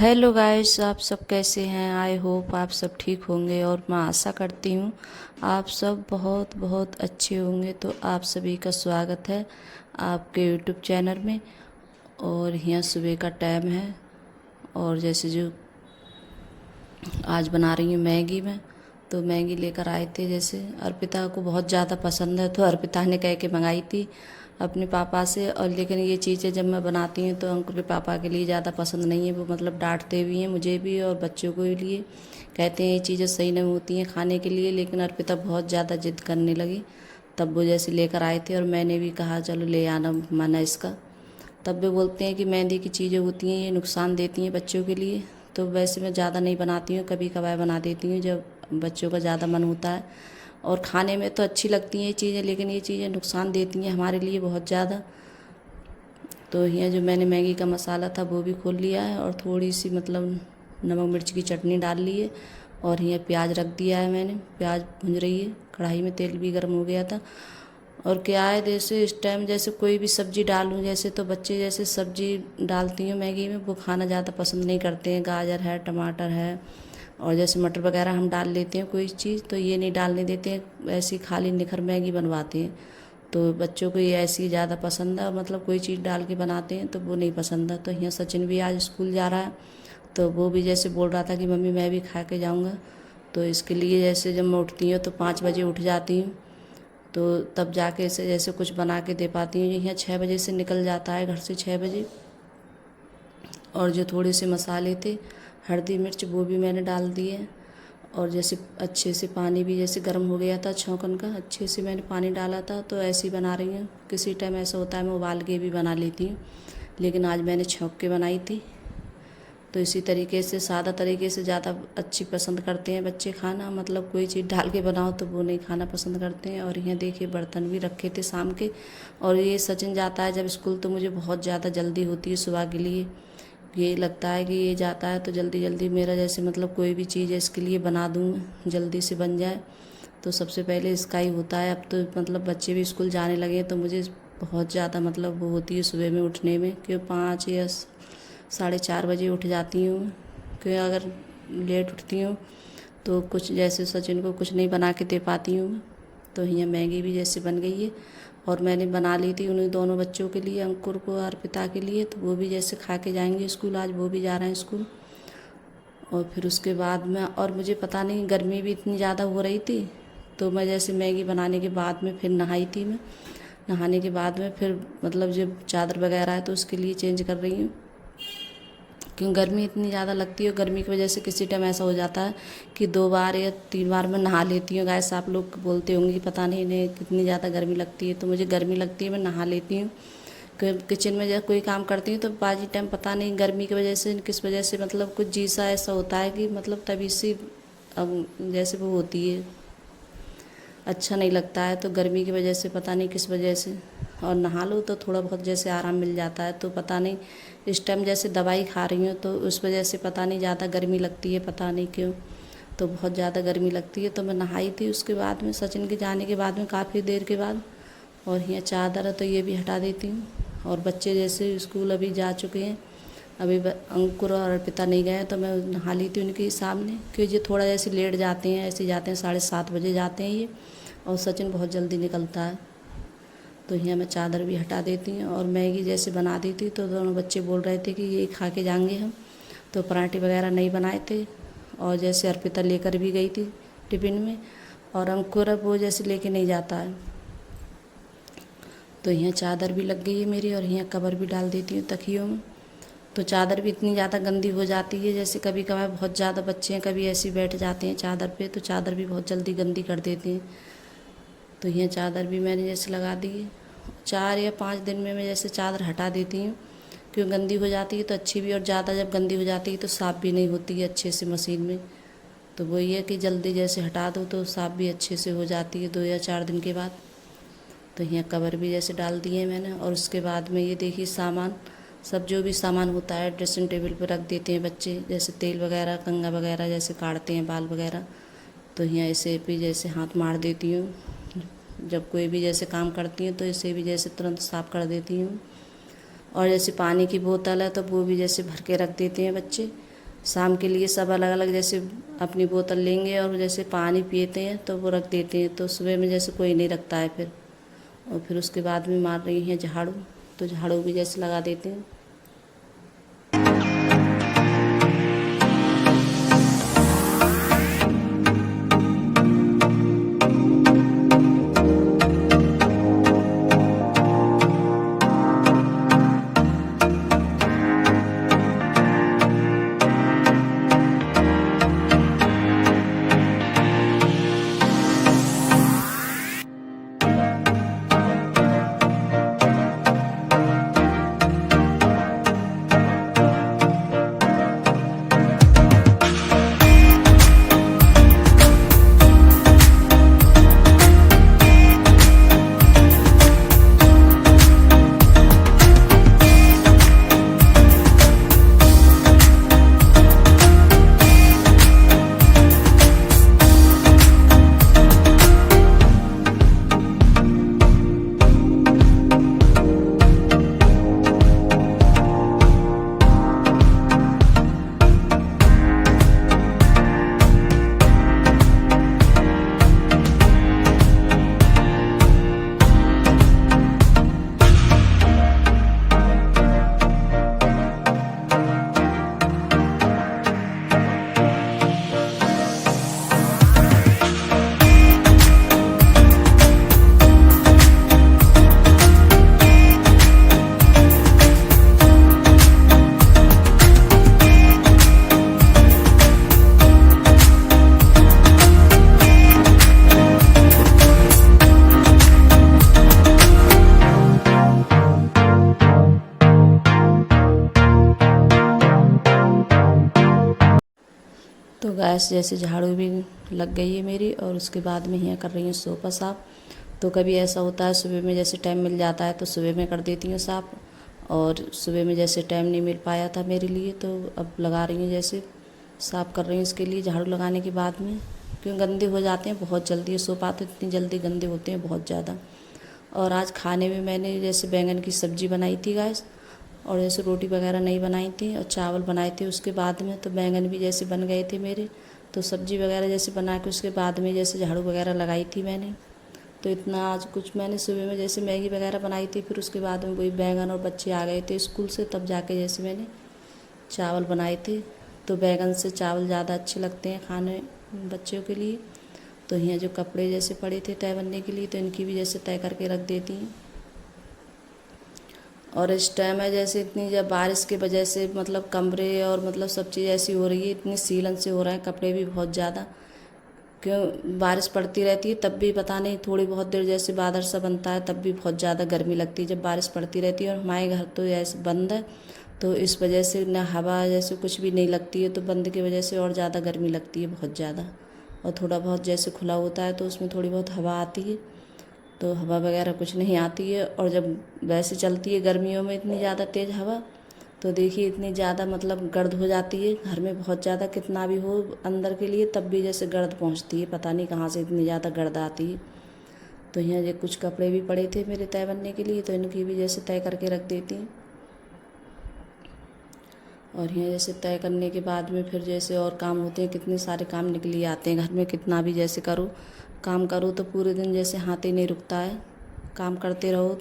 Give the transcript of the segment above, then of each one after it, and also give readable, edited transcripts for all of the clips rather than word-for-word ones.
Hello guys, आप सब कैसे हैं। आई होप आप सब ठीक होंगे और मैं आशा करती हूँ आप सब बहुत बहुत अच्छे होंगे। तो आप सभी का स्वागत है आपके यूट्यूब चैनल में। और यहाँ सुबह का टाइम है और जैसे जो आज बना रही हूँ मैगी में, तो मैगी लेकर आए थे। जैसे अर्पिता को बहुत ज़्यादा पसंद है तो अर्पिता ने कह के मंगाई थी अपने पापा से। और लेकिन ये चीज़ें जब मैं बनाती हूँ तो अंकुल के पापा के लिए ज़्यादा पसंद नहीं है। वो मतलब डांटते भी हैं मुझे भी और बच्चों को भी लिए, कहते हैं ये चीज़ें सही नहीं होती हैं खाने के लिए। लेकिन अर्पिता बहुत ज़्यादा जिद करने लगी, तब वो जैसे लेकर आए थे और मैंने भी कहा चलो ले आना माना इसका। तब भी बोलते हैं कि मेहंदी की चीज़ें होती हैं ये नुकसान देती हैं बच्चों के लिए। तो वैसे मैं ज़्यादा नहीं बनाती हूँ, कभी कभार बना देती हूँ जब बच्चों का ज़्यादा मन होता है। और खाने में तो अच्छी लगती हैं ये चीज़ें, लेकिन ये चीज़ें नुकसान देती हैं हमारे लिए बहुत ज़्यादा। तो यहाँ जो मैंने मैगी का मसाला था वो भी खोल लिया है और थोड़ी सी मतलब नमक मिर्च की चटनी डाल ली है। और यहाँ प्याज रख दिया है मैंने, प्याज भुन रही है कढ़ाई में, तेल भी गर्म हो गया था। और क्या है जैसे इस टाइम जैसे कोई भी सब्ज़ी डालूँ जैसे, तो बच्चे जैसे सब्ज़ी डालती हूँ मैगी में वो खाना ज़्यादा पसंद नहीं करते हैं। गाजर है, टमाटर है और जैसे मटर वगैरह हम डाल लेते हैं कोई चीज़, तो ये नहीं डालने देते हैं, ऐसी खाली निखर मैगी बनवाते हैं। तो बच्चों को ये ऐसी ज़्यादा पसंद है, मतलब कोई चीज़ डाल के बनाते हैं तो वो नहीं पसंद है। तो यहाँ सचिन भी आज स्कूल जा रहा है तो वो भी जैसे बोल रहा था कि मम्मी मैं भी खा के जाऊँगा। तो इसके लिए जैसे जब मैं उठती हूँ तो 5 बजे उठ जाती हूँ, तो तब जाके इसे जैसे कुछ बना के दे पाती हूँ। यहाँ 6 बजे से निकल जाता है घर से 6 बजे। और जो थोड़े से मसाले थे हल्दी मिर्च वो भी मैंने डाल दिए। और जैसे अच्छे से पानी भी जैसे गर्म हो गया था छौंकन का, अच्छे से मैंने पानी डाला था। तो ऐसे ही बना रही हूँ, किसी टाइम ऐसा होता है मैं उबाल के भी बना लेती हूँ, लेकिन आज मैंने छौंक के बनाई थी। तो इसी तरीके से सादा तरीके से ज़्यादा अच्छी पसंद करते हैं बच्चे खाना, मतलब कोई चीज़ डाल के बनाओ तो वो नहीं खाना पसंद करते हैं। और यहाँ देखिए बर्तन भी रखे थे शाम के। और ये सचिन जाता है जब स्कूल तो मुझे बहुत ज़्यादा जल्दी होती है सुबह के लिए। ये लगता है कि ये जाता है तो जल्दी जल्दी मेरा जैसे मतलब कोई भी चीज़ इसके लिए बना दूँ जल्दी से बन जाए। तो सबसे पहले इसका ही होता है। अब तो मतलब बच्चे भी स्कूल जाने लगे तो मुझे बहुत ज़्यादा मतलब वो होती है सुबह में उठने में, क्यों 5 या 4:30 बजे उठ जाती हूँ। क्यों अगर लेट उठती हूँ तो कुछ जैसे सचिन को कुछ नहीं बना के दे पाती हूँ। तो यहाँ मैगी भी जैसे बन गई है और मैंने बना ली थी उन्हीं दोनों बच्चों के लिए, अंकुर को और पिता के लिए। तो वो भी जैसे खा के जाएंगे स्कूल, आज वो भी जा रहे हैं स्कूल। और फिर उसके बाद में और मुझे पता नहीं गर्मी भी इतनी ज़्यादा हो रही थी, तो मैं जैसे मैगी बनाने के बाद में फिर नहाई थी। मैं नहाने के बाद में फिर मतलब जब चादर वगैरह है तो उसके लिए चेंज कर रही हूँ, क्यों गर्मी इतनी ज़्यादा लगती है। गर्मी की वजह से किसी टाइम ऐसा हो जाता है कि 2 बार या 3 बार मैं नहा लेती हूँ। गैस आप लोग बोलते होंगे कि पता नहीं इन्हें कितनी ज़्यादा गर्मी लगती है, तो मुझे गर्मी लगती है मैं नहा लेती हूँ। किचन में जब कोई काम करती हूँ तो बाजी टाइम पता नहीं गर्मी की वजह से किस वजह से मतलब कुछ जी सा ऐसा होता है कि मतलब तभी से अब जैसे वो होती है, अच्छा नहीं लगता है। तो गर्मी की वजह से पता नहीं किस वजह से, और नहा लो तो थोड़ा बहुत जैसे आराम मिल जाता है। तो पता नहीं इस टाइम जैसे दवाई खा रही हूँ तो उस वजह से पता नहीं ज़्यादा गर्मी लगती है, पता नहीं क्यों। तो बहुत ज़्यादा गर्मी लगती है। तो मैं नहाई थी उसके बाद में सचिन के जाने के बाद में काफ़ी देर के बाद। और यहाँ चादर है तो ये भी हटा देती हूँ। और बच्चे जैसे स्कूल अभी जा चुके हैं, अभी अंकुर और अर्पिता नहीं गए तो मैं नहा ली थी उनके सामने, क्योंकि ये थोड़ा जैसे लेट जाते हैं, ऐसे जाते हैं 7:30 बजे जाते हैं ये। और सचिन बहुत जल्दी निकलता है। तो यहाँ मैं चादर भी हटा देती हूँ और मैगी जैसे बना दी थी। तो दोनों बच्चे बोल रहे थे कि ये खा के जाएंगे हम, तो पराठे वगैरह नहीं बनाए थे। और जैसे अर्पिता लेकर भी गई थी टिफ़िन में, और अंकुर अब वो जैसे लेके नहीं जाता है। तो यहाँ चादर भी लग गई है मेरी और यहाँ कवर भी डाल देती हूँ तकियों में। तो चादर भी इतनी ज़्यादा गंदी हो जाती है, जैसे कभी कभार बहुत ज़्यादा बच्चे हैं कभी ऐसे ही बैठ जाते हैं चादर पे, तो चादर भी बहुत जल्दी गंदी कर देते हैं। तो यहाँ चादर भी मैंने जैसे लगा दी है। 4 या 5 दिन में मैं जैसे चादर हटा देती हूँ, क्यों गंदी हो जाती है तो अच्छी भी, और ज़्यादा जब गंदी हो जाती है तो साफ़ भी नहीं होती है अच्छे से मशीन में। तो वो ये कि जल्दी जैसे हटा दो तो साफ़ भी अच्छे से हो जाती है 2 या 4 दिन के बाद। तो यहाँ कवर भी जैसे डाल दिए मैंने। और उसके बाद में ये देखिए सामान सब जो भी सामान होता है ड्रेसिंग टेबल पर रख देते हैं बच्चे, जैसे तेल वगैरह कंघा वगैरह जैसे काटते हैं बाल वगैरह। तो यहाँ ऐसे भी जैसे हाथ मार देती हूँ, जब कोई भी जैसे काम करती हूँ तो इसे भी जैसे तुरंत साफ़ कर देती हूँ। और जैसे पानी की बोतल है तो वो भी जैसे भर के रख देते हैं बच्चे, शाम के लिए सब अलग अलग जैसे अपनी बोतल लेंगे और जैसे पानी पीते हैं तो वो रख देते हैं, तो सुबह में जैसे कोई नहीं रखता है फिर। और फिर उसके बाद में मार रही हैं झाड़ू, तो झाड़ू भी जैसे लगा देते हैं। तो गैस जैसे झाड़ू भी लग गई है मेरी, और उसके बाद में यहाँ कर रही हूँ सोफ़ा साफ़। तो कभी ऐसा होता है सुबह में जैसे टाइम मिल जाता है तो सुबह में कर देती हूँ साफ़, और सुबह में जैसे टाइम नहीं मिल पाया था मेरे लिए तो अब लगा रही हूँ जैसे साफ़ कर रही हूँ इसके लिए झाड़ू लगाने के बाद में, क्योंकि गंदे हो जाते हैं बहुत जल्दी। सोफ़ा तो इतनी जल्दी गंदे होते हैं बहुत ज़्यादा। और आज खाने में मैंने जैसे बैंगन की सब्ज़ी बनाई थी गैस, और जैसे रोटी वगैरह नहीं बनाई थी और चावल बनाए थे उसके बाद में। तो बैंगन भी जैसे बन गए थे मेरे, तो सब्ज़ी वगैरह जैसे बना के उसके बाद में जैसे झाड़ू वगैरह लगाई थी मैंने। तो इतना आज कुछ मैंने सुबह में जैसे मैगी वगैरह बनाई थी, फिर उसके बाद में वही बैंगन, और बच्चे आ गए थे स्कूल से तब जाके जैसे मैंने चावल बनाए थे। तो बैंगन से चावल ज़्यादा अच्छे लगते हैं खाने बच्चों के लिए। तो यहाँ जो कपड़े जैसे पड़े थे तय बनने के लिए, तो इनकी भी जैसे तय करके रख देती हूँ। और इस टाइम है जैसे इतनी जब बारिश की वजह से मतलब कमरे और मतलब सब चीज़ ऐसी हो रही है, इतनी सीलन से हो रहा है कपड़े भी बहुत ज़्यादा। क्यों बारिश पड़ती रहती है तब भी पता नहीं, थोड़ी बहुत देर जैसे बादल सा बनता है तब भी बहुत ज़्यादा गर्मी लगती है जब बारिश पड़ती रहती है। और हमारे घर तो ऐसे बंद है, तो इस वजह से न हवा जैसे कुछ भी नहीं लगती है, तो बंद की वजह से और ज़्यादा गर्मी लगती है बहुत ज़्यादा। और थोड़ा बहुत जैसे खुला होता है तो उसमें थोड़ी बहुत हवा आती है, तो हवा वगैरह कुछ नहीं आती है। और जब वैसे चलती है गर्मियों में इतनी ज़्यादा तेज़ हवा, तो देखिए इतनी ज़्यादा मतलब गर्द हो जाती है घर में बहुत ज़्यादा, कितना भी हो अंदर के लिए तब भी जैसे गर्द पहुंचती है, पता नहीं कहाँ से इतनी ज़्यादा गर्द आती है। तो यहाँ जो कुछ कपड़े भी पड़े थे मेरे तय बनने के लिए, तो इनकी भी जैसे तय करके रख देती हूँ। और यहाँ जैसे तय करने के बाद में फिर जैसे और काम होते हैं, कितने सारे काम निकल आते हैं घर में। कितना भी जैसे करो काम करो तो पूरे दिन जैसे हाथ ही नहीं रुकता है, काम करते रहो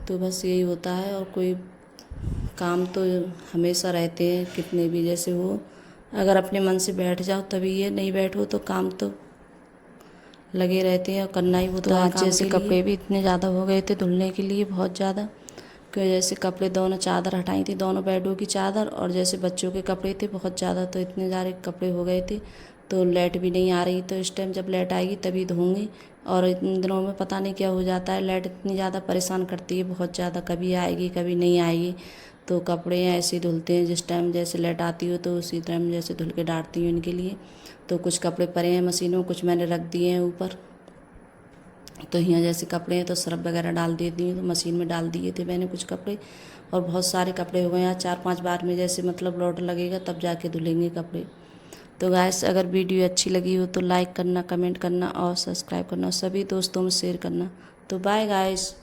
तो बस यही होता है। और कोई काम तो हमेशा रहते हैं कितने भी जैसे हो, अगर अपने मन से बैठ जाओ तभी ये, नहीं बैठो तो काम तो लगे रहते हैं और करना ही होता है। आज जैसे कपड़े भी इतने ज़्यादा हो गए थे धुलने के लिए बहुत ज़्यादा, क्योंकि जैसे कपड़े दोनों चादर हटाई थी, दोनों बेडों की चादर, और जैसे बच्चों के कपड़े थे बहुत ज़्यादा, तो इतने सारे कपड़े हो गए थे। तो लाइट भी नहीं आ रही, तो इस टाइम जब लाइट आएगी तभी धोऊंगी। और इन दिनों में पता नहीं क्या हो जाता है, लाइट इतनी ज़्यादा परेशान करती है बहुत ज़्यादा, कभी आएगी कभी नहीं आएगी। तो कपड़े ऐसे ही धुलते हैं, जिस टाइम जैसे लाइट आती हो तो उसी टाइम जैसे धुल के डालती हूँ इनके लिए। तो कुछ कपड़े पड़े हैं मशीनों, कुछ मैंने रख दिए हैं ऊपर। तो यहाँ जैसे कपड़े हैं तो सर्फ वगैरह डाल देती हूँ, तो मशीन में डाल दिए थे मैंने कुछ कपड़े। और बहुत सारे कपड़े हो गए हैं, 4-5 बार में जैसे मतलब लौट लगेगा तब जाके धुलेंगे कपड़े। तो गाइस अगर वीडियो अच्छी लगी हो तो लाइक करना, कमेंट करना और सब्सक्राइब करना, सभी दोस्तों में शेयर करना। तो बाय गाइस।